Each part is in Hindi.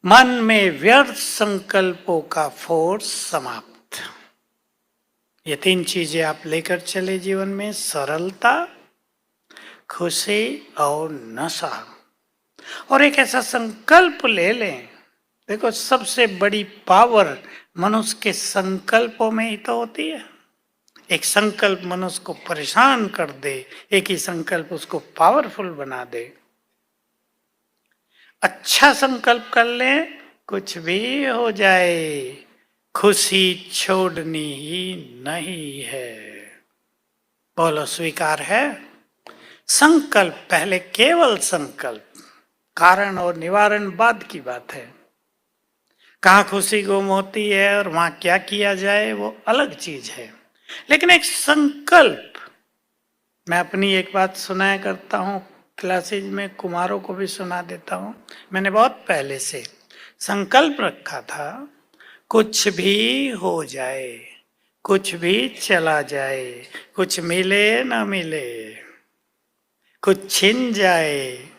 मन में व्यर्थ संकल्पों का फोर्स समाप्त। ये तीन चीजें आप लेकर चले जीवन में, सरलता, खुशी और नशा। और एक ऐसा संकल्प ले लें। देखो, सबसे बड़ी पावर मनुष्य के संकल्पों में ही तो होती है। एक संकल्प मनुष्य को परेशान कर दे, एक ही संकल्प उसको पावरफुल बना दे। अच्छा संकल्प कर लें, कुछ भी हो जाए, खुशी छोड़नी ही नहीं है। बोलो, स्वीकार है? संकल्प पहले, केवल संकल्प। कारण और निवारण बाद की बात है। कहाँ खुशी गुम होती है और वहां क्या किया जाए वो अलग चीज है। लेकिन एक संकल्प, मैं अपनी एक बात सुनाया करता हूँ क्लासेज में, कुमारों को भी सुना देता हूँ। मैंने बहुत पहले से संकल्प रखा था, कुछ भी हो जाए, कुछ भी चला जाए, कुछ मिले ना मिले, कुछ छिन जाए,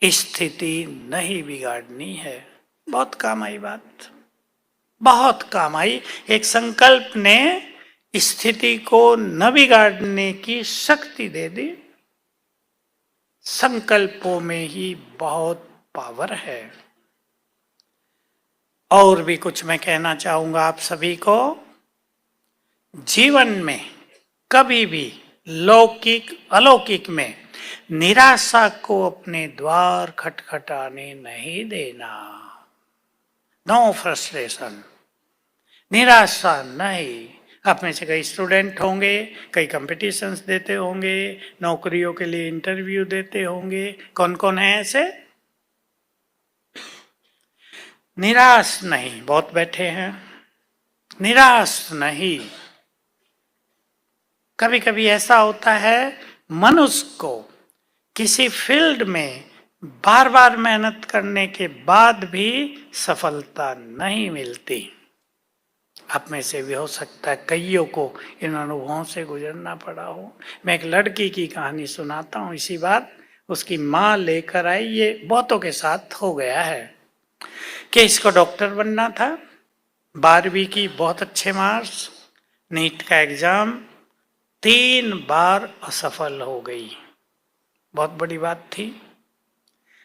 स्थिति नहीं बिगाड़नी है। बहुत काम आई बात, बहुत काम आई। एक संकल्प ने स्थिति को न बिगाड़ने की शक्ति दे दी। संकल्पों में ही बहुत पावर है। और भी कुछ मैं कहना चाहूंगा आप सभी को। जीवन में कभी भी लौकिक अलौकिक में निराशा को अपने द्वार खटखटाने नहीं देना। नो फ्रस्ट्रेशन, निराशा नहीं। आप में से कई स्टूडेंट होंगे, कई कंपटीशंस देते होंगे, नौकरियों के लिए इंटरव्यू देते होंगे। कौन कौन है ऐसे? निराश नहीं, बहुत बैठे हैं। निराश नहीं। कभी कभी ऐसा होता है, मनुष्य को किसी फील्ड में बार बार मेहनत करने के बाद भी सफलता नहीं मिलती। आप में से भी हो सकता है कईयों को इन अनुभवों से गुजरना पड़ा हो। मैं एक लड़की की कहानी सुनाता हूँ इसी बार। उसकी माँ लेकर आई, ये बहुतों के साथ हो गया है, कि इसको डॉक्टर बनना था। 12वीं की बहुत अच्छे मार्क्स, नीट का एग्जाम, 3 बार असफल हो गई। बहुत बड़ी बात थी।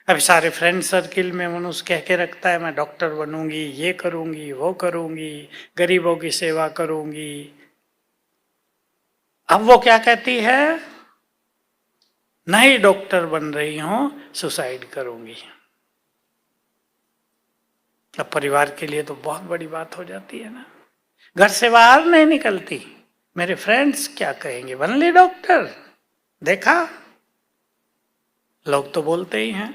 अब सारे फ्रेंड सर्किल में मनुष्य कह के रखता है, मैं डॉक्टर बनूंगी, ये करूंगी, वो करूंगी, गरीबों की सेवा करूंगी। अब वो क्या कहती है? नहीं डॉक्टर बन रही हूं, सुसाइड करूंगी। अब परिवार के लिए तो बहुत बड़ी बात हो जाती है ना। घर से बाहर नहीं निकलती, मेरे फ्रेंड्स क्या कहेंगे, बन ली डॉक्टर, देखा, लोग तो बोलते ही हैं।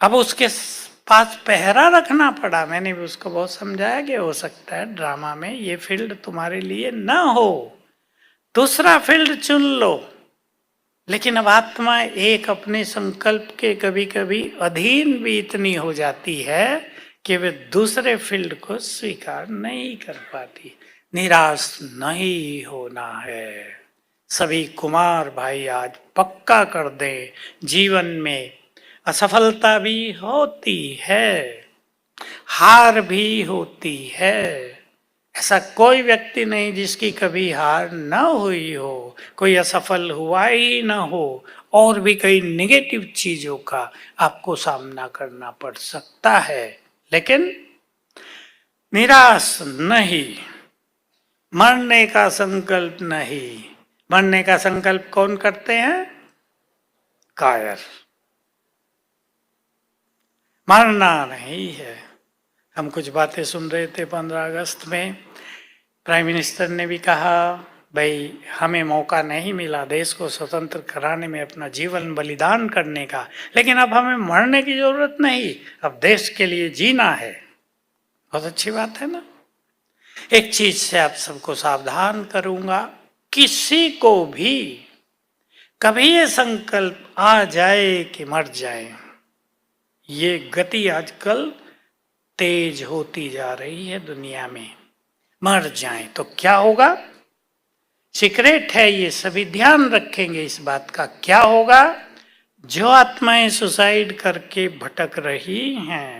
अब उसके पास पहरा रखना पड़ा। मैंने भी उसको बहुत समझाया कि हो सकता है ड्रामा में ये फील्ड तुम्हारे लिए ना हो, दूसरा फील्ड चुन लो। लेकिन अब आत्मा एक अपने संकल्प के कभी कभी अधीन भी इतनी हो जाती है कि वे दूसरे फील्ड को स्वीकार नहीं कर पाती। निराश नहीं होना है। सभी कुमार भाई आज पक्का कर दें, जीवन में असफलता भी होती है, हार भी होती है। ऐसा कोई व्यक्ति नहीं जिसकी कभी हार न हुई हो, कोई असफल हुआ ही न हो। और भी कई निगेटिव चीजों का आपको सामना करना पड़ सकता है, लेकिन निराश नहीं, मरने का संकल्प नहीं। मरने का संकल्प कौन करते हैं? कायर। मरना नहीं है। हम कुछ बातें सुन रहे थे 15 अगस्त में, प्राइम मिनिस्टर ने भी कहा, भाई हमें मौका नहीं मिला देश को स्वतंत्र कराने में अपना जीवन बलिदान करने का, लेकिन अब हमें मरने की जरूरत नहीं, अब देश के लिए जीना है। बहुत अच्छी बात है ना। एक चीज से आप सबको सावधान करूंगा, किसी को भी कभी ये संकल्प आ जाए कि मर जाए, ये गति आजकल तेज होती जा रही है दुनिया में। मर जाए तो क्या होगा? सीक्रेट है ये, सभी ध्यान रखेंगे इस बात का। क्या होगा? जो आत्माएं सुसाइड करके भटक रही हैं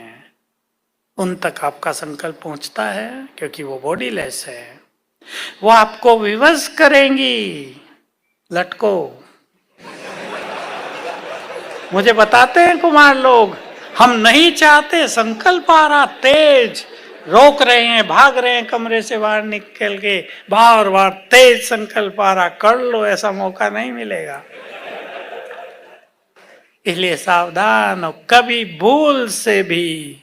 उन तक आपका संकल्प पहुंचता है, क्योंकि वो बॉडीलेस है। वो आपको विवश करेंगी। लटको। मुझे बताते हैं कुमार लोग, हम नहीं चाहते, संकल्प आ रहा तेज, रोक रहे हैं, भाग रहे हैं कमरे से बाहर निकल के, बार बार तेज संकल्प आ रहा, कर लो, ऐसा मौका नहीं मिलेगा। इसलिए सावधान हो, कभी भूल से भी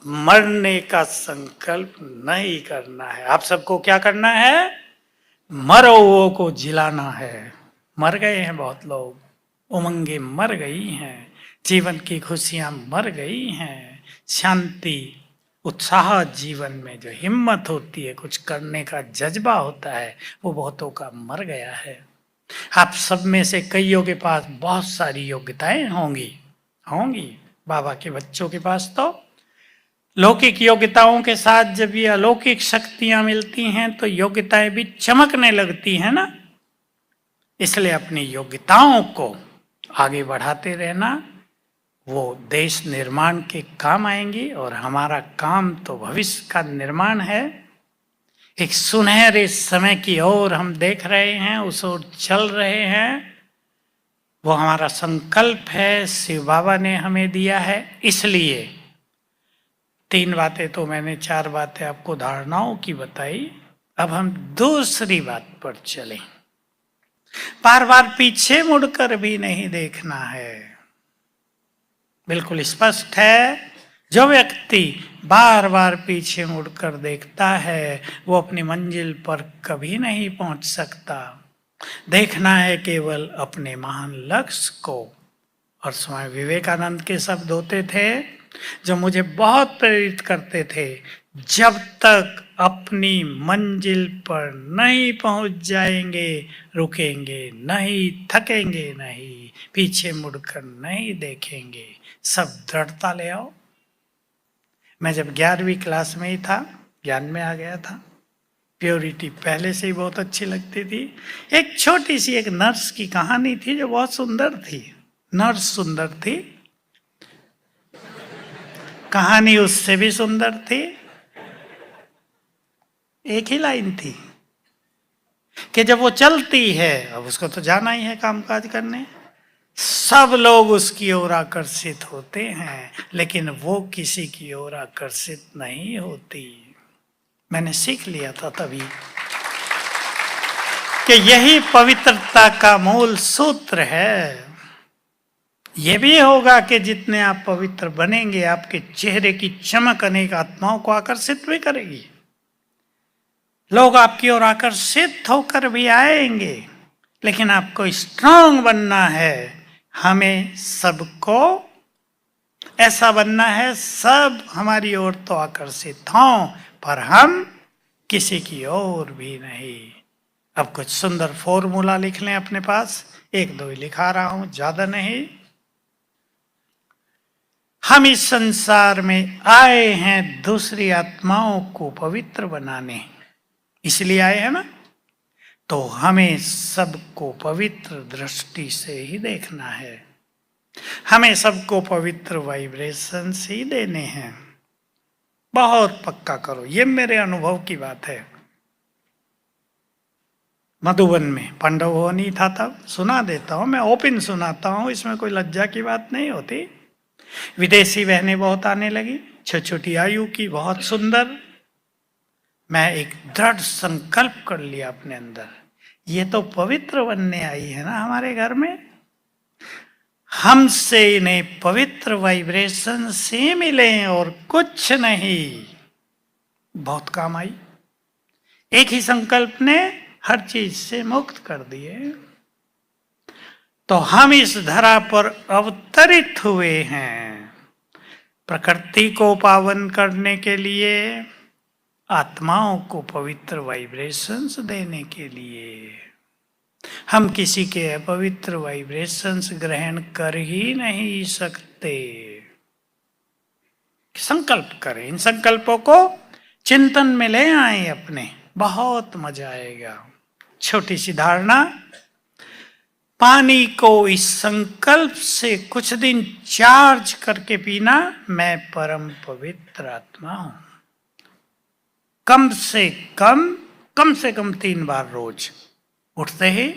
मरने का संकल्प नहीं करना है। आप सबको क्या करना है? मरो वो को जिलाना है। मर गए हैं बहुत लोग, उमंगे मर गई हैं, जीवन की खुशियां मर गई हैं, शांति उत्साह जीवन में जो हिम्मत होती है, कुछ करने का जज्बा होता है, वो बहुतों का मर गया है। आप सब में से कईयों के पास बहुत सारी योग्यताएं होंगी होंगी बाबा के बच्चों के पास तो लौकिक योग्यताओं के साथ जब ये अलौकिक शक्तियां मिलती हैं तो योग्यताएं भी चमकने लगती हैं ना। इसलिए अपनी योग्यताओं को आगे बढ़ाते रहना, वो देश निर्माण के काम आएंगी। और हमारा काम तो भविष्य का निर्माण है। एक सुनहरे समय की ओर हम देख रहे हैं, उस ओर चल रहे हैं। वो हमारा संकल्प है, शिव बाबा ने हमें दिया है। इसलिए 3 बातें तो मैंने, 4 बातें आपको धारणाओं की बताई। अब हम दूसरी बात पर चलें। बार बार पीछे मुड़कर भी नहीं देखना है। बिल्कुल स्पष्ट है, जो व्यक्ति बार बार पीछे मुड़कर देखता है वो अपनी मंजिल पर कभी नहीं पहुंच सकता। देखना है केवल अपने महान लक्ष्य को। और स्वामी विवेकानंद के शब्द होते थे जो मुझे बहुत प्रेरित करते थे, जब तक अपनी मंजिल पर नहीं पहुंच जाएंगे, रुकेंगे नहीं, थकेंगे नहीं, पीछे मुड़कर नहीं देखेंगे। सब दृढ़ता ले आओ। मैं जब 11वीं क्लास में ही था, ज्ञान में आ गया था। प्योरिटी पहले से ही बहुत अच्छी लगती थी। एक छोटी सी एक नर्स की कहानी थी जो बहुत सुंदर थी। नर्स सुंदर थी, कहानी उससे भी सुंदर थी। एक ही लाइन थी कि जब वो चलती है, अब उसको तो जाना ही है कामकाज करने, सब लोग उसकी ओर आकर्षित होते हैं, लेकिन वो किसी की ओर आकर्षित नहीं होती। मैंने सीख लिया था तभी कि यही पवित्रता का मूल सूत्र है। यह भी होगा कि जितने आप पवित्र बनेंगे, आपके चेहरे की चमक अनेक आत्माओं को आकर्षित भी करेगी। लोग आपकी ओर आकर्षित होकर भी आएंगे, लेकिन आपको स्ट्रांग बनना है। हमें सबको ऐसा बनना है, सब हमारी ओर तो आकर्षित हों, पर हम किसी की ओर भी नहीं। अब कुछ सुंदर फॉर्मूला लिख लें अपने पास, 1-2 ही लिखा रहा हूं, ज्यादा नहीं। हम इस संसार में आए हैं दूसरी आत्माओं को पवित्र बनाने, इसलिए आए हैं ना। तो हमें सबको पवित्र दृष्टि से ही देखना है। हमें सबको पवित्र वाइब्रेशंस ही देने हैं। बहुत पक्का करो, ये मेरे अनुभव की बात है। मधुबन में पांडव भवन ही था तब, सुना देता हूं मैं, ओपन सुनाता हूं, इसमें कोई लज्जा की बात नहीं होती। विदेशी बहनें बहुत आने लगी, छोटी आयु की, बहुत सुंदर। मैं एक दृढ़ संकल्प कर लिया अपने अंदर, ये तो पवित्र बनने आई है ना हमारे घर में, हमसे इन्हें पवित्र वाइब्रेशन से मिले और कुछ नहीं। बहुत काम आई। एक ही संकल्प ने हर चीज से मुक्त कर दिए। तो हम इस धरा पर अवतरित हुए हैं प्रकृति को पावन करने के लिए, आत्माओं को पवित्र वाइब्रेशंस देने के लिए। हम किसी के अपवित्र वाइब्रेशंस ग्रहण कर ही नहीं सकते। संकल्प करें, इन संकल्पों को चिंतन में ले आए अपने, बहुत मजा आएगा। छोटी सी धारणा, पानी को इस संकल्प से कुछ दिन चार्ज करके पीना, मैं परम पवित्र आत्मा हूं। कम से कम 3 बार रोज, उठते ही,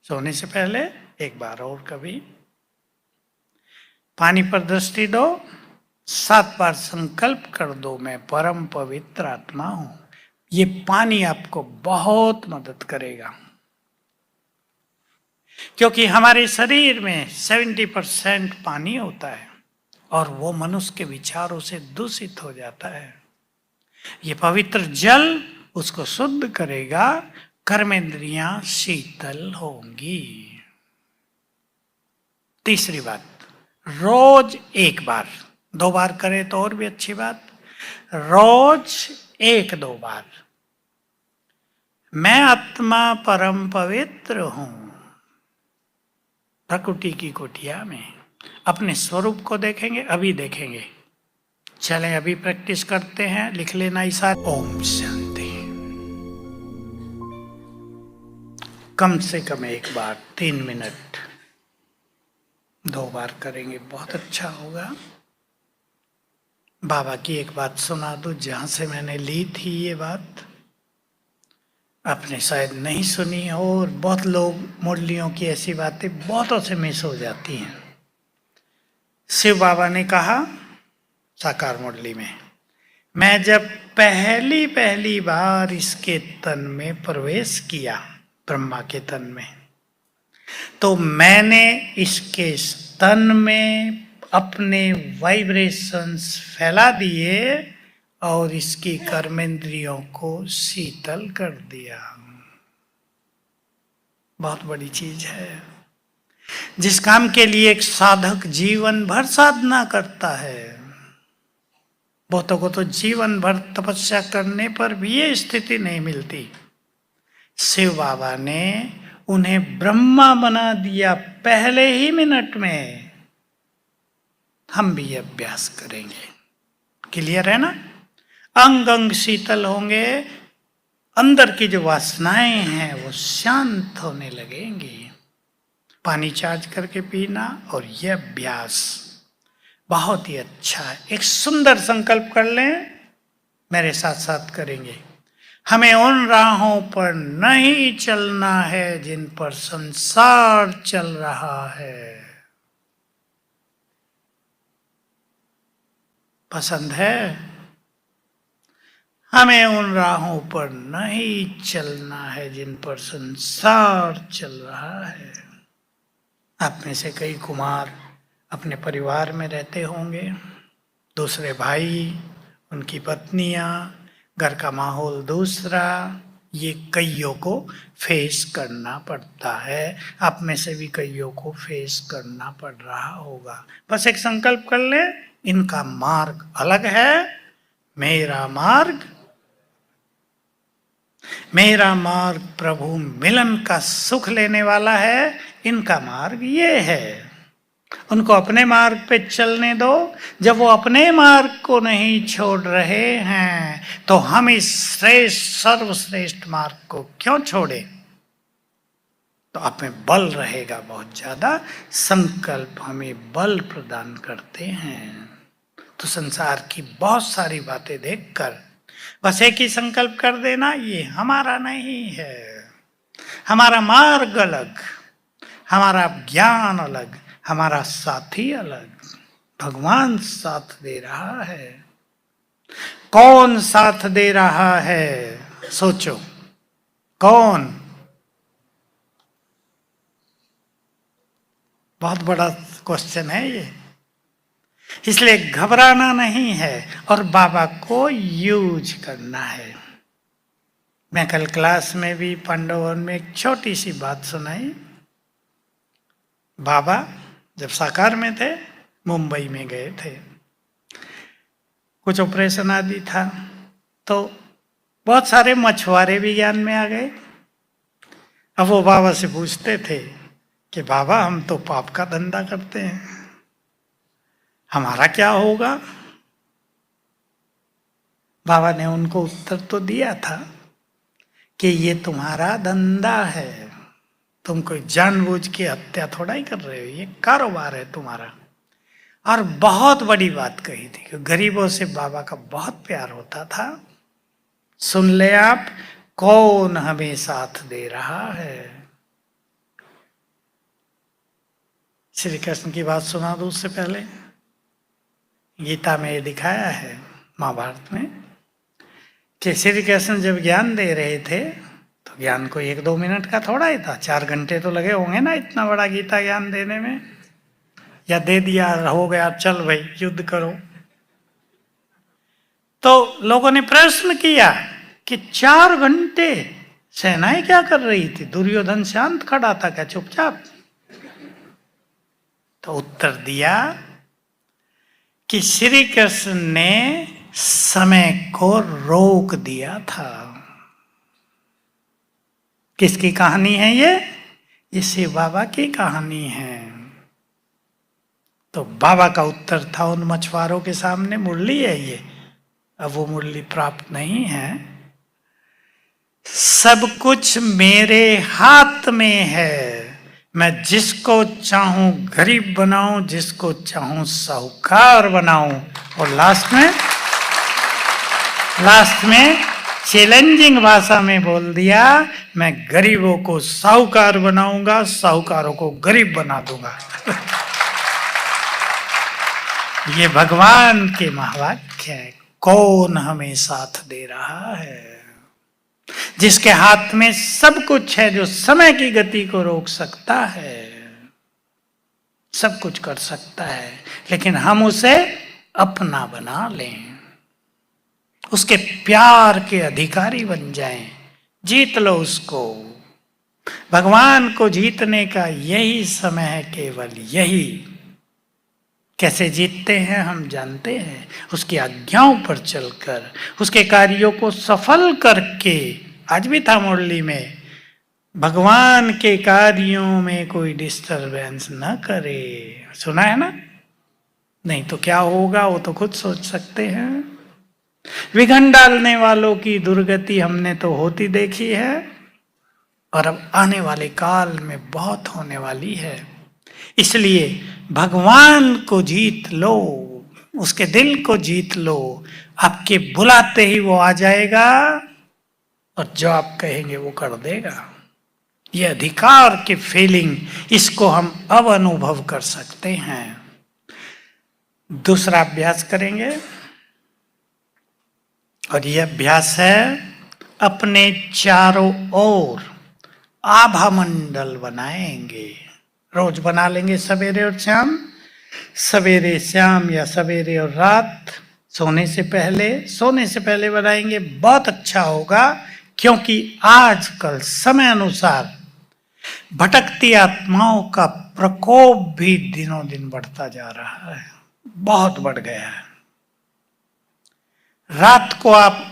सोने से पहले 1 बार और कभी। पानी पर दृष्टि दो, 7 बार संकल्प कर दो, मैं परम पवित्र आत्मा हूं। ये पानी आपको बहुत मदद करेगा, क्योंकि हमारे शरीर में 70% पानी होता है और वो मनुष्य के विचारों से दूषित हो जाता है। ये पवित्र जल उसको शुद्ध करेगा, कर्मेंद्रियां शीतल होंगी। तीसरी बात, रोज 1 बार, 2 बार करें तो और भी अच्छी बात, रोज 1-2 बार मैं आत्मा परम पवित्र हूं। प्रकृति की कुटिया में अपने स्वरूप को देखेंगे, अभी देखेंगे। चलें अभी प्रैक्टिस करते हैं, लिख लेना इसा। ओम शांति। कम से कम 1 बार 3 मिनट, 2 बार करेंगे बहुत अच्छा होगा। बाबा की एक बात सुना दो, जहां से मैंने ली थी ये बात, आपने शायद नहीं सुनी हो, और बहुत लोग मुरलियों की ऐसी बातें बहुतों से मिस हो जाती हैं। शिव बाबा ने कहा साकार मुरली में, मैं जब पहली बार इसके तन में प्रवेश किया, ब्रह्मा के तन में, तो मैंने इसके तन में अपने वाइब्रेशंस फैला दिए और इसकी कर्मेंद्रियों को शीतल कर दिया। बहुत बड़ी चीज है। जिस काम के लिए एक साधक जीवन भर साधना करता है, बहुतों को तो जीवन भर तपस्या करने पर भी ये स्थिति नहीं मिलती। शिव बाबा ने उन्हें ब्रह्मा बना दिया पहले ही मिनट में। हम भी अभ्यास करेंगे। क्लियर है ना? अंग अंग शीतल होंगे, अंदर की जो वासनाएं हैं वो शांत होने लगेंगी। पानी चार्ज करके पीना और यह अभ्यास बहुत ही अच्छा है। एक सुंदर संकल्प कर लें, मेरे साथ साथ करेंगे। हमें उन राहों पर नहीं चलना है जिन पर संसार चल रहा है। पसंद है? हमें उन राहों पर नहीं चलना है जिन पर संसार चल रहा है। आप में से कई कुमार अपने परिवार में रहते होंगे, दूसरे भाई, उनकी पत्नियां, घर का माहौल दूसरा, ये कईयों को फेस करना पड़ता है। आप में से भी कईयों को फेस करना पड़ रहा होगा। बस एक संकल्प कर ले, इनका मार्ग अलग है, मेरा मार्ग प्रभु मिलन का सुख लेने वाला है, इनका मार्ग ये है। उनको अपने मार्ग पे चलने दो। जब वो अपने मार्ग को नहीं छोड़ रहे हैं तो हम इस श्रेष्ठ सर्वश्रेष्ठ मार्ग को क्यों छोड़े? तो आप में बल रहेगा बहुत ज्यादा। संकल्प हमें बल प्रदान करते हैं। तो संसार की बहुत सारी बातें देखकर बस एक ही संकल्प कर देना, ये हमारा नहीं है, हमारा मार्ग अलग, हमारा ज्ञान अलग, हमारा साथी अलग। भगवान साथ दे रहा है। कौन साथ दे रहा है? सोचो, कौन? बहुत बड़ा क्वेश्चन है ये, इसलिए घबराना नहीं है और बाबा को यूज करना है। मैं कल क्लास में भी पांडवन में एक छोटी सी बात सुनाई। बाबा जब साकार में थे, मुंबई में गए थे, कुछ ऑपरेशन आदि था, तो बहुत सारे मछुआरे भी ज्ञान में आ गए। अब वो बाबा से पूछते थे कि बाबा हम तो पाप का धंधा करते हैं, हमारा क्या होगा? बाबा ने उनको उत्तर तो दिया था कि ये तुम्हारा धंधा है, तुम कोई जानबूझ के हत्या थोड़ा ही कर रहे हो, ये कारोबार है तुम्हारा। और बहुत बड़ी बात कही थी कि गरीबों से बाबा का बहुत प्यार होता था। सुन ले आप, कौन हमें साथ दे रहा है। श्री कृष्ण की बात सुना दो उससे पहले। गीता में ये दिखाया है, महाभारत में, कि श्री कृष्ण जब ज्ञान दे रहे थे तो ज्ञान को 1-2 मिनट का थोड़ा ही था, 4 घंटे तो लगे होंगे ना इतना बड़ा गीता ज्ञान देने में। या दे दिया, हो गया, चल भाई युद्ध करो। तो लोगों ने प्रश्न किया कि 4 घंटे सेनाएं क्या कर रही थी, दुर्योधन शांत खड़ा था क्या चुपचाप? तो उत्तर दिया कि श्री कृष्ण ने समय को रोक दिया था। किसकी कहानी है ये शिव बाबा की कहानी है। तो बाबा का उत्तर था उन मछुआरों के सामने, मुरली है ये, अब वो मुरली प्राप्त नहीं है। सब कुछ मेरे हाथ में है, मैं जिसको चाहूं गरीब बनाऊं, जिसको चाहूं साहूकार बनाऊं। और लास्ट में चैलेंजिंग भाषा में बोल दिया, मैं गरीबों को साहूकार बनाऊंगा, साहूकारों को गरीब बना दूंगा। ये भगवान के महावाक्य है। कौन हमें साथ दे रहा है? जिसके हाथ में सब कुछ है, जो समय की गति को रोक सकता है, सब कुछ कर सकता है, लेकिन हम उसे अपना बना लें, उसके प्यार के अधिकारी बन जाएं, जीत लो उसको। भगवान को जीतने का यही समय है, केवल यही। कैसे जीतते हैं हम जानते हैं, उसकी आज्ञाओं पर चलकर, उसके कार्यों को सफल करके। आज भी था मुरली में, भगवान के कार्यों में कोई डिस्टरबेंस न करे। सुना है ना? नहीं तो क्या होगा वो तो खुद सोच सकते हैं। विघन डालने वालों की दुर्गति हमने तो होती देखी है, और अब आने वाले काल में बहुत होने वाली है। इसलिए भगवान को जीत लो, उसके दिल को जीत लो। आपके बुलाते ही वो आ जाएगा, और जो आप कहेंगे वो कर देगा। ये अधिकार की फीलिंग, इसको हम अब अनुभव कर सकते हैं। दूसरा अभ्यास करेंगे, और यह अभ्यास है अपने चारों ओर आभा मंडल बनाएंगे। रोज बना लेंगे सवेरे और शाम, सवेरे शाम या सवेरे और रात, सोने से पहले बनाएंगे। बहुत अच्छा होगा, क्योंकि आजकल समय अनुसार भटकती आत्माओं का प्रकोप भी दिनों दिन बढ़ता जा रहा है, बहुत बढ़ गया है। रात को आप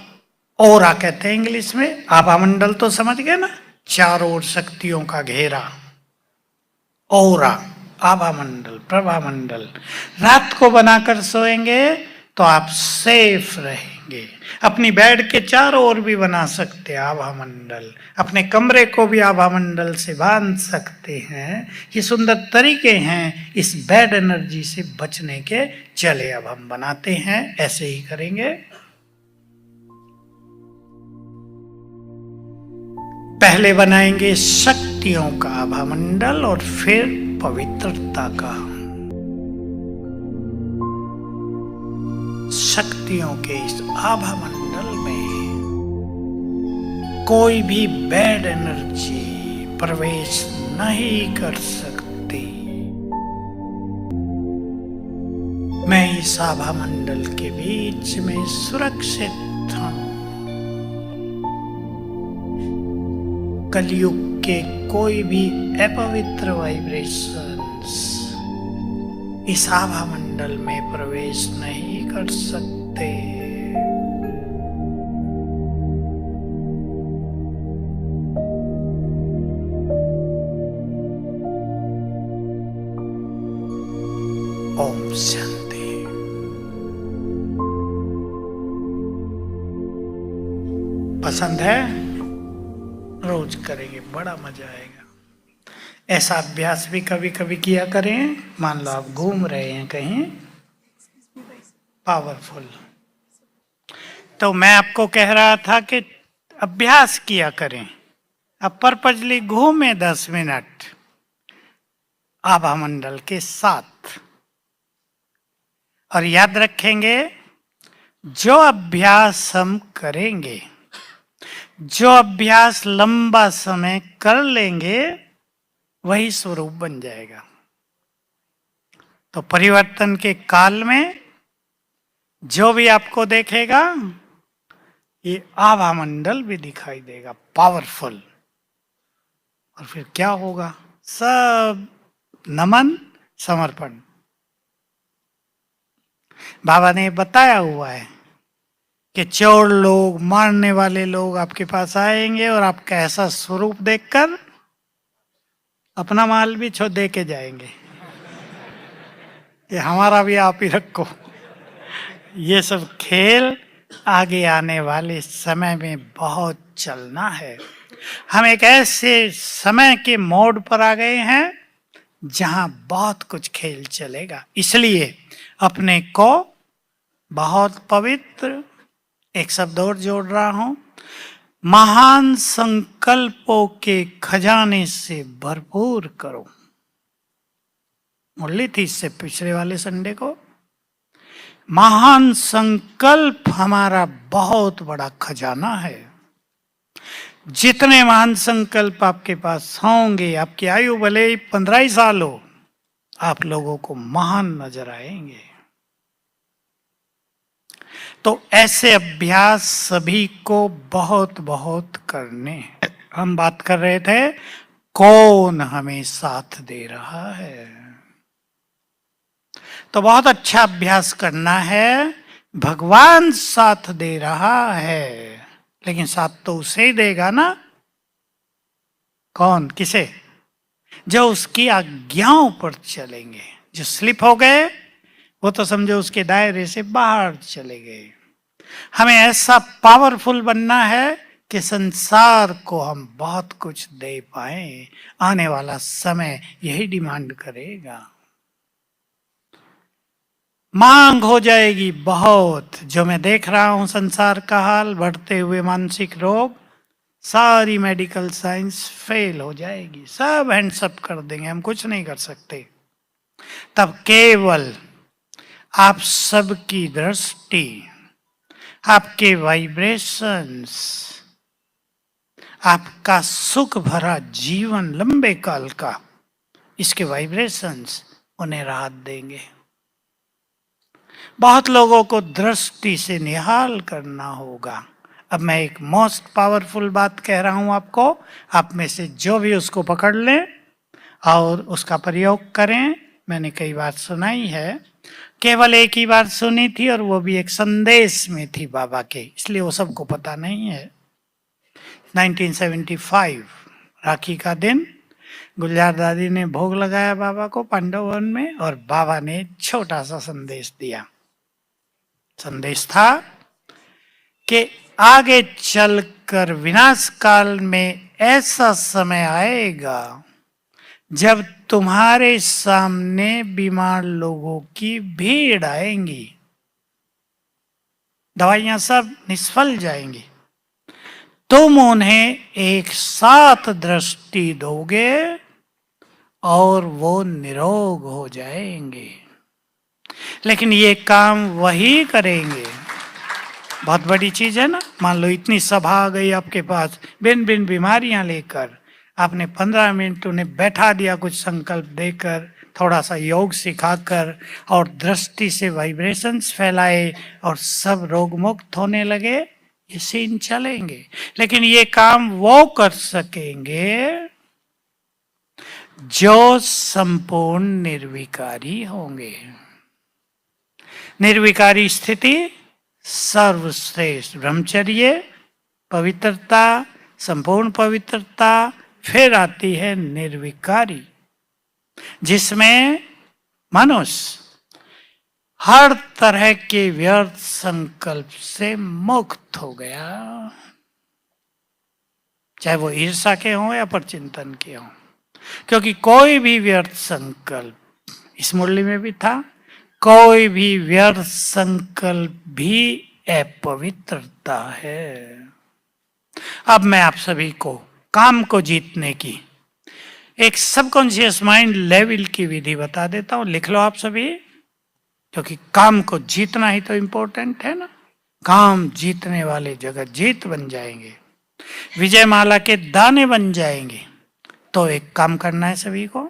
ओरा कहते हैं इंग्लिश में, आभा मंडल तो समझ गए ना, चारों ओर शक्तियों का घेरा, ओरा, आभा मंडल, प्रभा मंडल। रात को बनाकर सोएंगे तो आप सेफ रहेंगे। अपनी बेड के चारों ओर भी बना सकते हैं आभा मंडल, अपने कमरे को भी आभा मंडल से बांध सकते हैं। ये सुंदर तरीके हैं इस बैड एनर्जी से बचने के। चले अब हम बनाते हैं, ऐसे ही करेंगे। पहले बनाएंगे शक्तियों का आभा मंडल, और फिर पवित्रता का। शक्तियों के इस आभा मंडल में कोई भी बैड एनर्जी प्रवेश नहीं कर सकती। मैं इस आभा मंडल के बीच में सुरक्षित हूं। कलयुग के कोई भी अपवित्र वाइब्रेशंस इस आभा मंडल में प्रवेश नहीं कर सकते। ओम शांति। पसंद है? रोज करेंगे, बड़ा मजा आएगा। ऐसा अभ्यास भी कभी कभी किया करें। मान लो आप घूम रहे हैं कहीं, पावरफुल, तो मैं आपको कह रहा था कि अभ्यास किया करें। अब पर्पजली घूमे 10 मिनट आभा मंडल के साथ, और याद रखेंगे जो अभ्यास हम करेंगे, जो अभ्यास लंबा समय कर लेंगे, वही स्वरूप बन जाएगा। तो परिवर्तन के काल में जो भी आपको देखेगा, ये आभा मंडल भी दिखाई देगा, पावरफुल। और फिर क्या होगा? सब नमन, समर्पण। बाबा ने बताया हुआ है कि चोर लोग, मारने वाले लोग आपके पास आएंगे और आपका ऐसा स्वरूप देखकर अपना माल भी छो दे के जाएंगे कि हमारा भी आप ही रखो। ये सब खेल आगे आने वाले समय में बहुत चलना है। हम एक ऐसे समय के मोड पर आ गए हैं जहां बहुत कुछ खेल चलेगा। इसलिए अपने को बहुत पवित्र, एक शब्द और जोड़ रहा हूं, महान संकल्पों के खजाने से भरपूर करो। मुरली थी इससे पिछले वाले संडे को। महान संकल्प हमारा बहुत बड़ा खजाना है। जितने महान संकल्प आपके पास होंगे, आपकी आयु भले ही 15 ही साल हो, आप लोगों को महान नजर आएंगे। तो ऐसे अभ्यास सभी को बहुत बहुत करने हैं। हम बात कर रहे थे कौन हमें साथ दे रहा है। तो बहुत अच्छा अभ्यास करना है। भगवान साथ दे रहा है, लेकिन साथ तो उसे ही देगा ना। कौन? किसे? जो उसकी आज्ञाओं पर चलेंगे। जो स्लिप हो गए वो तो समझो उसके दायरे से बाहर चले गए। हमें ऐसा पावरफुल बनना है कि संसार को हम बहुत कुछ दे पाए। आने वाला समय यही डिमांड करेगा। मांग हो जाएगी बहुत। जो मैं देख रहा हूं संसार का हाल, बढ़ते हुए मानसिक रोग, सारी मेडिकल साइंस फेल हो जाएगी। सब हैंड्सअप कर देंगे, हम कुछ नहीं कर सकते। तब केवल आप सबकी दृष्टि, आपके वाइब्रेशंस, आपका सुख भरा जीवन लंबे काल का, इसके वाइब्रेशंस उन्हें राहत देंगे। बहुत लोगों को दृष्टि से निहाल करना होगा। अब मैं एक मोस्ट पावरफुल बात कह रहा हूं आपको, आप में से जो भी उसको पकड़ लें और उसका प्रयोग करें। मैंने कई बार सुनाई है, केवल एक ही बार सुनी थी, और वो भी एक संदेश में थी बाबा के, इसलिए वो सबको पता नहीं है। 1975 राखी का दिन, गुलजार दादी ने भोग लगाया बाबा को पांडव वन में, और बाबा ने छोटा सा संदेश दिया। संदेश था कि आगे चलकर विनाश काल में ऐसा समय आएगा जब तुम्हारे सामने बीमार लोगों की भीड़ आएंगी, दवाइयां सब निष्फल जाएंगी, तुम उन्हें एक साथ दृष्टि दोगे और वो निरोग हो जाएंगे। लेकिन ये काम वही करेंगे। बहुत बड़ी चीज है ना। मान लो इतनी सभा आ गई आपके पास, बिन बिन बीमारियां लेकर, आपने 15 मिनट उन्हें बैठा दिया कुछ संकल्प देकर, थोड़ा सा योग सिखाकर, और दृष्टि से वाइब्रेशंस फैलाए, और सब रोग मुक्त होने लगे। ये सीन चलेंगे। लेकिन ये काम वो कर सकेंगे जो संपूर्ण निर्विकारी होंगे। निर्विकारी स्थिति सर्वश्रेष्ठ ब्रह्मचर्य, पवित्रता, संपूर्ण पवित्रता, फिर आती है निर्विकारी, जिसमें मनुष्य हर तरह के व्यर्थ संकल्प से मुक्त हो गया, चाहे वो ईर्षा के हों या परचिंतन के हों। क्योंकि कोई भी व्यर्थ संकल्प, इस मुरली में भी था, कोई भी व्यर्थ संकल्प भी अपवित्रता है। अब मैं आप सभी को काम को जीतने की एक सबकॉन्शियस माइंड लेवल की विधि बता देता हूं, लिख लो आप सभी, क्योंकि काम को जीतना ही तो इंपॉर्टेंट है ना। काम जीतने वाले जगत जीत बन जाएंगे, विजय माला के दाने बन जाएंगे। तो एक काम करना है सभी को,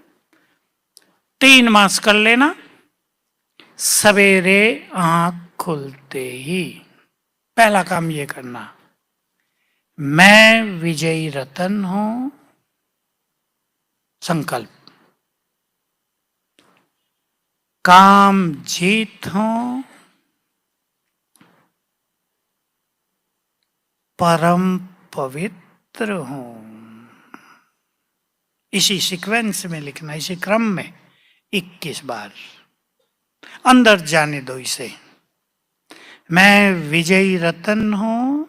3 मास कर लेना। सवेरे आंख खुलते ही पहला काम ये करना, मैं विजयी रतन हूं, संकल्प। काम जीत हूं, परम पवित्र हूं। इसी सीक्वेंस में लिखना, इसी क्रम में 21 बार। अंदर जाने दो इसे। मैं विजयी रतन हूं,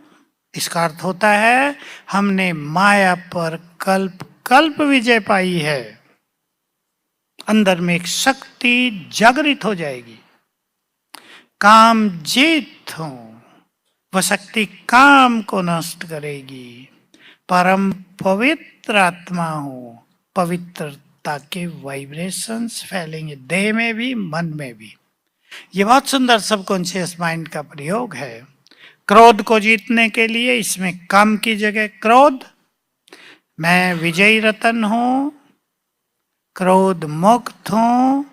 इसका अर्थ होता है हमने माया पर कल्प कल्प विजय पाई है। अंदर में एक शक्ति जागृत हो जाएगी। काम जीत हूं, वह शक्ति काम को नष्ट करेगी। परम पवित्र आत्मा हूं, पवित्रता के वाइब्रेशंस फैलेंगे देह में भी मन में भी। ये बहुत सुंदर सबकॉन्शियस माइंड का प्रयोग है। क्रोध को जीतने के लिए इसमें काम की जगह क्रोध, मैं विजयी रतन हूं, क्रोध मुक्त हूं,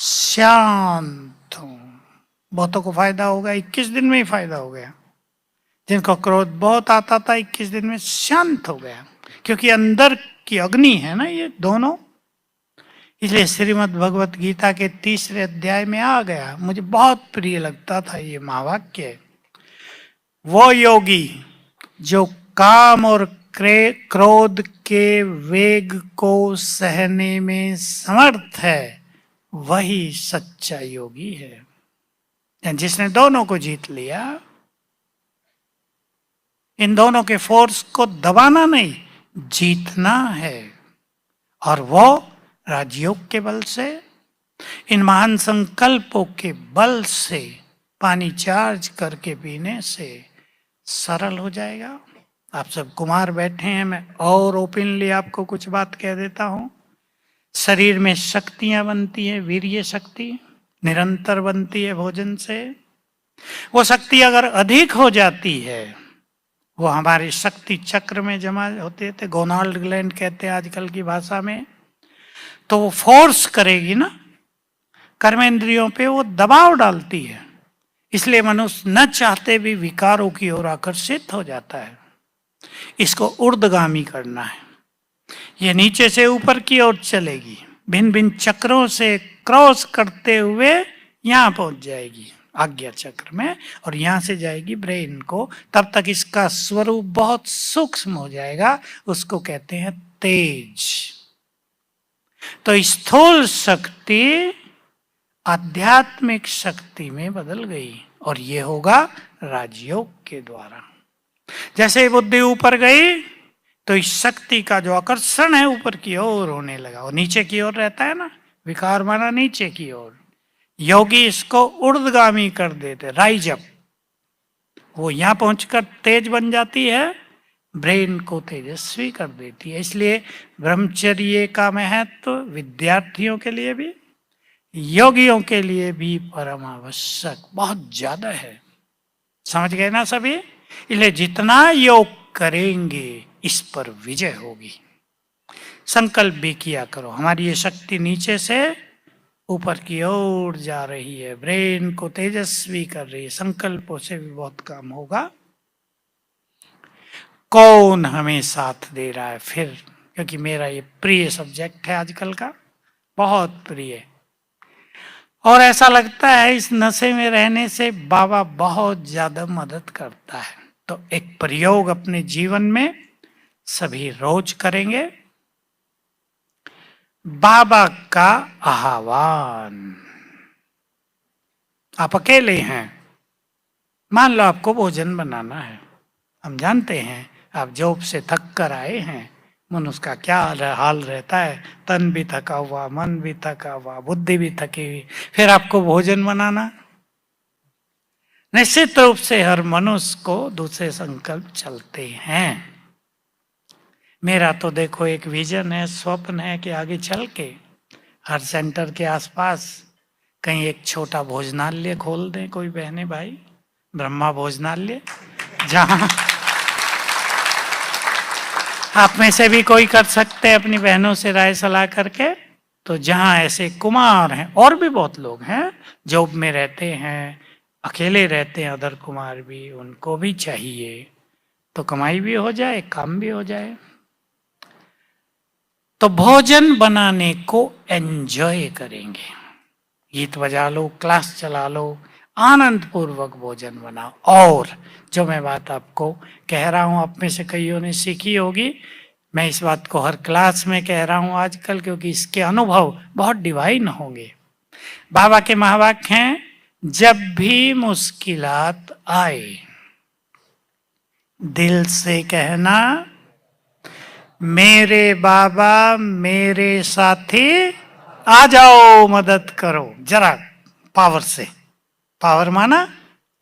शांत हूं। बहुतों को फायदा होगा, 21 दिन में ही फायदा हो गया। जिनको क्रोध बहुत आता था 21 दिन में शांत हो गया, क्योंकि अंदर की अग्नि है ना ये दोनों। इसलिए श्रीमद् भगवत गीता के 3 अध्याय में आ गया। मुझे बहुत प्रिय लगता था ये महावाक्य। वो योगी जो काम और क्रोध के वेग को सहने में समर्थ है, वही सच्चा योगी है। जिसने दोनों को जीत लिया। इन दोनों के फोर्स को दबाना नहीं, जीतना है। और वो राजयोग के बल से, इन महान संकल्पों के बल से, पानी चार्ज करके पीने से सरल हो जाएगा। आप सब कुमार बैठे हैं, मैं और ओपनली आपको कुछ बात कह देता हूं। शरीर में शक्तियां बनती हैं, वीर्य शक्ति निरंतर बनती है भोजन से। वो शक्ति अगर अधिक हो जाती है, वो हमारे शक्ति चक्र में जमा होते थे, गोनाल्ड ग्लैंड कहते हैं आजकल की भाषा में। तो वो फोर्स करेगी ना कर्मेंद्रियों पे, वो दबाव डालती है। इसलिए मनुष्य न चाहते भी विकारों की ओर आकर्षित हो जाता है। इसको ऊर्ध्वगामी करना है। ये नीचे से ऊपर की ओर चलेगी, भिन्न भिन्न चक्रों से क्रॉस करते हुए यहां पहुंच जाएगी आज्ञा चक्र में, और यहां से जाएगी ब्रेन को। तब तक इसका स्वरूप बहुत सूक्ष्म हो जाएगा, उसको कहते हैं तेज। तो स्थूल शक्ति आध्यात्मिक शक्ति में बदल गई, और ये होगा राजयोग के द्वारा। जैसे बुद्धि ऊपर गई तो इस शक्ति का जो आकर्षण है ऊपर की ओर होने लगा। और नीचे की ओर रहता है ना, विकार माना नीचे की ओर। योगी इसको ऊर्ध्वगामी कर देते, राइज अप। वो यहां पहुंचकर तेज बन जाती है, ब्रेन को तेजस्वी कर देती है। इसलिए ब्रह्मचर्य का महत्व विद्यार्थियों के लिए भी, योगियों के लिए भी परम आवश्यक बहुत ज्यादा है। समझ गए ना सभी? इसलिए जितना योग करेंगे इस पर विजय होगी। संकल्प भी किया करो। हमारी ये शक्ति नीचे से ऊपर की ओर जा रही है, ब्रेन को तेजस्वी कर रही है। संकल्पों से भी बहुत काम होगा। कौन हमें साथ दे रहा है फिर? क्योंकि मेरा ये प्रिय सब्जेक्ट है आजकल का, बहुत प्रिय। और ऐसा लगता है इस नशे में रहने से बाबा बहुत ज्यादा मदद करता है। तो एक प्रयोग अपने जीवन में सभी रोज करेंगे। बाबा का आह्वान। आप अकेले हैं, मान लो आपको भोजन बनाना है। हम जानते हैं आप जॉब से थक कर आए हैं, मनुष्य का क्या हाल रहता है, तन भी थका हुआ, मन भी थका हुआ, बुद्धि भी थकी हुई, फिर आपको भोजन बनाना। निश्चित रूप से हर मनुष्य को दूसरे संकल्प चलते हैं। मेरा तो देखो एक विजन है, स्वप्न है कि आगे चल के हर सेंटर के आसपास कहीं एक छोटा भोजनालय खोल दें कोई बहने भाई, ब्रह्मा भोजनालय, जहां आप में से भी कोई कर सकते हैं अपनी बहनों से राय सलाह करके। तो जहां ऐसे कुमार हैं, और भी बहुत लोग हैं जॉब में रहते हैं, अकेले रहते हैं, अदर कुमार भी, उनको भी चाहिए तो कमाई भी हो जाए, काम भी हो जाए। तो भोजन बनाने को एंजॉय करेंगे, गीत बजा लो, क्लास चला लो, आनंद पूर्वक भोजन बनाओ। और जो मैं बात आपको कह रहा हूं, आप में से कईयों ने सीखी होगी, मैं इस बात को हर क्लास में कह रहा हूं आजकल, क्योंकि इसके अनुभव बहुत डिवाइन होंगे। बाबा के महावाक्य हैं, जब भी मुश्किलात आए दिल से कहना, मेरे बाबा मेरे साथी, आ जाओ मदद करो। जरा पावर से, पावर माना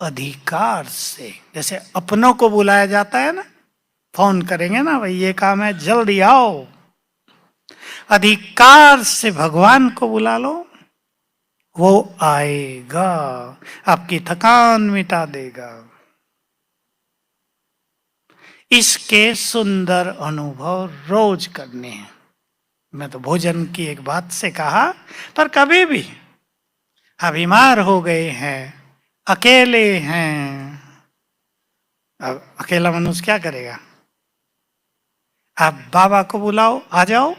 अधिकार से। जैसे अपनों को बुलाया जाता है ना, फोन करेंगे ना, भाई ये काम है जल्दी आओ, अधिकार से भगवान को बुला लो, वो आएगा, आपकी थकान मिटा देगा। इसके सुंदर अनुभव रोज करने हैं। मैं तो भोजन की एक बात से कहा, पर कभी भी आप बीमार हो गए हैं, अकेले हैं, अब अकेला मनुष्य क्या करेगा? आप बाबा को बुलाओ, आ जाओ,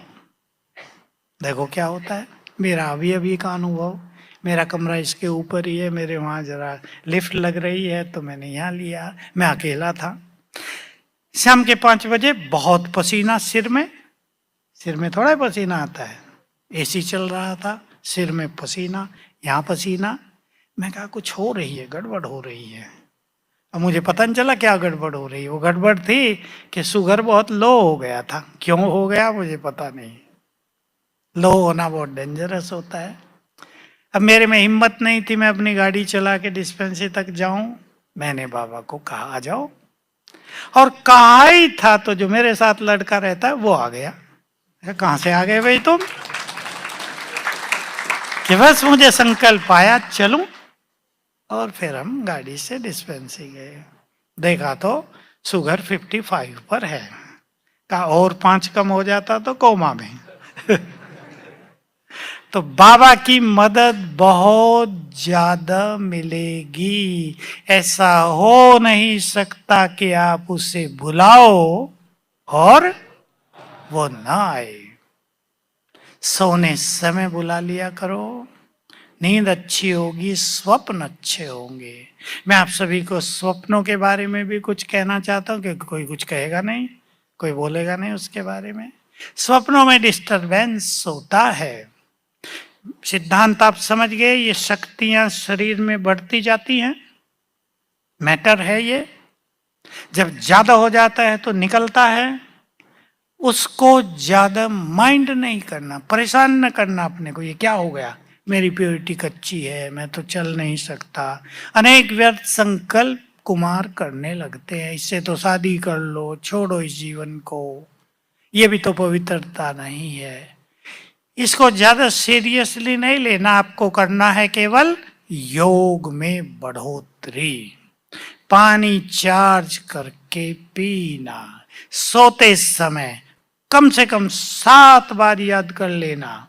देखो क्या होता है। मेरा अभी अभी का अनुभव, मेरा कमरा इसके ऊपर ही है, मेरे वहां जरा लिफ्ट लग रही है तो मैंने यहाँ लिया, मैं अकेला था। शाम के 5 बजे बहुत पसीना सिर में थोड़ा पसीना आता है, एसी चल रहा था, सिर में पसीना, यहाँ पसीना। मैं कहा कुछ हो रही है, गड़बड़ हो रही है। अब मुझे पता नहीं चला क्या गड़बड़ हो रही है। वो गड़बड़ थी कि शुगर बहुत लो हो गया था। क्यों हो गया मुझे पता नहीं, लो होना बहुत डेंजरस होता है। अब मेरे में हिम्मत नहीं थी मैं अपनी गाड़ी चला के डिस्पेंसरी तक जाऊं। मैंने बाबा को कहा आ जाओ, और कहा ही था तो जो मेरे साथ लड़का रहता है वो आ गया। कहां से आ गए भाई तुम? कि बस मुझे संकल्प आया चलूं, और फिर हम गाड़ी से डिस्पेंसरी गए। देखा तो शुगर 55 पर है। का और 5 कम हो जाता तो कोमा में। तो बाबा की मदद बहुत ज्यादा मिलेगी। ऐसा हो नहीं सकता कि आप उसे बुलाओ और वो ना आए। सोने समय बुला लिया करो, नींद अच्छी होगी, स्वप्न अच्छे होंगे। मैं आप सभी को स्वप्नों के बारे में भी कुछ कहना चाहता हूं, क्योंकि कोई कुछ कहेगा नहीं, कोई बोलेगा नहीं उसके बारे में। स्वप्नों में डिस्टरबेंस होता है। सिद्धांत आप समझ गए, ये शक्तियां शरीर में बढ़ती जाती हैं, मैटर है ये। जब ज्यादा हो जाता है तो निकलता है। उसको ज्यादा माइंड नहीं करना, परेशान न करना अपने को, ये क्या हो गया, मेरी प्योरिटी कच्ची है, मैं तो चल नहीं सकता। अनेक व्यर्थ संकल्प कुमार करने लगते हैं, इससे तो शादी कर लो, छोड़ो इस जीवन को, ये भी तो पवित्रता नहीं है। इसको ज्यादा सीरियसली नहीं लेना। आपको करना है केवल योग में बढ़ोतरी, पानी चार्ज करके पीना, सोते समय कम से कम 7 बार याद कर लेना,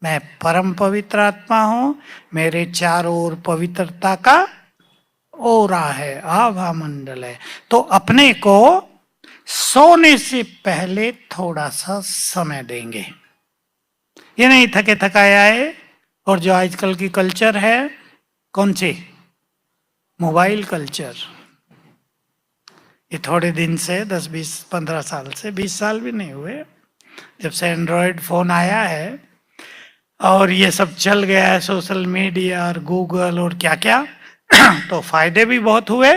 मैं परम पवित्र आत्मा हूं, मेरे चारों ओर पवित्रता का ओरा है, आभा मंडल है। तो अपने को सोने से पहले थोड़ा सा समय देंगे। ये नहीं थके थकाए आए। और जो आजकल की कल्चर है, कौन सी, मोबाइल कल्चर, ये थोड़े दिन से 10 20 15 साल से, 20 साल भी नहीं हुए जब से एंड्रॉयड फोन आया है और ये सब चल गया है, सोशल मीडिया और गूगल और क्या क्या। तो फायदे भी बहुत हुए,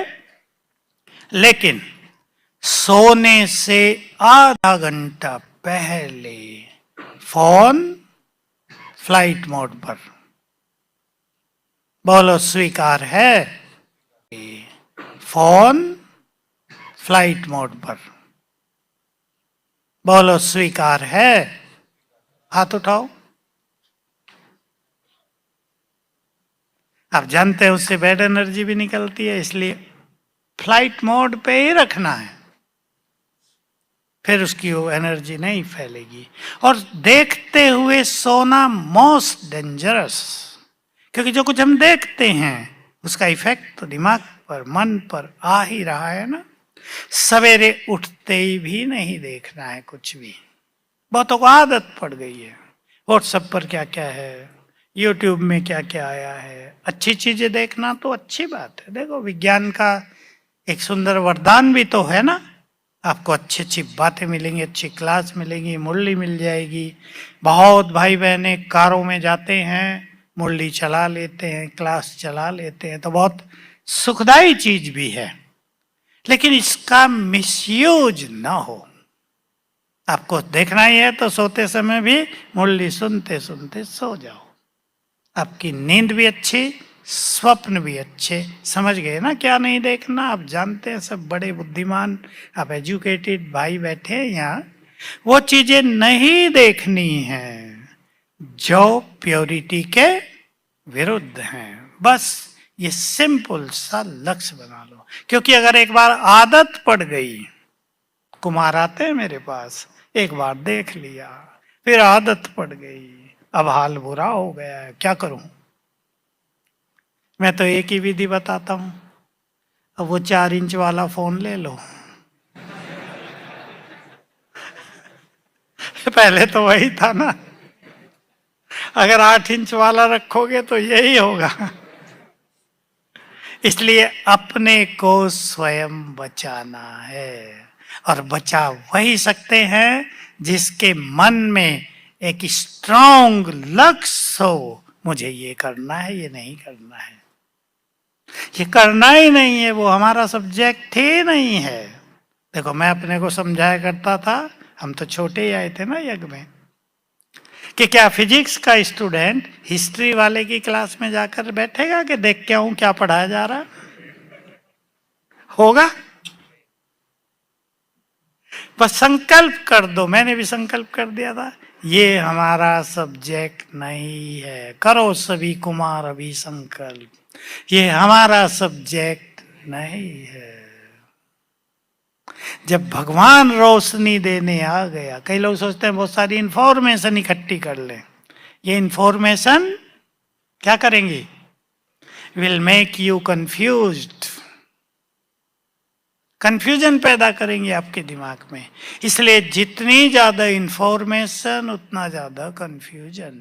लेकिन सोने से आधा घंटा पहले फोन फ्लाइट मोड पर। बोलो स्वीकार है? फोन फ्लाइट मोड पर। बोलो स्वीकार है? हाथ उठाओ। आप जानते हैं उससे बैड एनर्जी भी निकलती है, इसलिए फ्लाइट मोड पे ही रखना है, फिर उसकी वो एनर्जी नहीं फैलेगी। और देखते हुए सोना मोस्ट डेंजरस, क्योंकि जो कुछ हम देखते हैं उसका इफेक्ट तो दिमाग पर, मन पर आ ही रहा है ना। सवेरे उठते ही भी नहीं देखना है कुछ भी, बहुतों को आदत पड़ गई है। व्हाट्सएप पर क्या क्या है, यूट्यूब में क्या क्या आया है, अच्छी चीजें देखना तो अच्छी बात है। देखो विज्ञान का एक सुंदर वरदान भी तो है ना, आपको अच्छी अच्छी बातें मिलेंगी, अच्छी क्लास मिलेंगी, मुरली मिल जाएगी। बहुत भाई बहने कारों में जाते हैं, मुरली चला लेते हैं, क्लास चला लेते हैं, तो बहुत सुखदाई चीज भी है, लेकिन इसका मिसयूज ना हो। आपको देखना ही है तो सोते समय भी मुरली सुनते सुनते सो जाओ, आपकी नींद भी अच्छी, स्वप्न भी अच्छे। समझ गए ना क्या नहीं देखना? आप जानते हैं, सब बड़े बुद्धिमान, आप एजुकेटेड भाई बैठे हैं यहाँ। वो चीजें नहीं देखनी है जो प्योरिटी के विरुद्ध हैं। बस ये सिंपल सा लक्ष्य बना लो, क्योंकि अगर एक बार आदत पड़ गई, कुमार आते हैं मेरे पास, एक बार देख लिया, फिर आदत पड़ गई, अब हाल बुरा हो गया है, क्या करूं? मैं तो एक ही विधि बताता हूं, अब वो 4 इंच वाला फोन ले लो। पहले तो वही था ना, अगर 8 इंच वाला रखोगे तो यही होगा। इसलिए अपने को स्वयं बचाना है, और बचा वही सकते हैं जिसके मन में एक स्ट्रॉन्ग लक्ष्य हो, मुझे ये करना है, ये नहीं करना है, ये करना ही नहीं है, वो हमारा सब्जेक्ट ही नहीं है। देखो मैं अपने को समझाया करता था, हम तो छोटे ही आए थे ना यज्ञ में, कि क्या फिजिक्स का स्टूडेंट हिस्ट्री वाले की क्लास में जाकर बैठेगा कि देख के आऊं क्या पढ़ाया जा रहा होगा? बस संकल्प कर दो, मैंने भी संकल्प कर दिया था, ये हमारा सब्जेक्ट नहीं है। करो सभी कुमार अभी संकल्प, ये हमारा सब्जेक्ट नहीं है। जब भगवान रोशनी देने आ गया, कई लोग सोचते हैं बहुत सारी इंफॉर्मेशन इकट्ठी कर लें, ये इंफॉर्मेशन क्या करेंगी? Will make you confused, confusion पैदा करेंगे आपके दिमाग में। इसलिए जितनी ज्यादा इंफॉर्मेशन उतना ज्यादा कंफ्यूजन।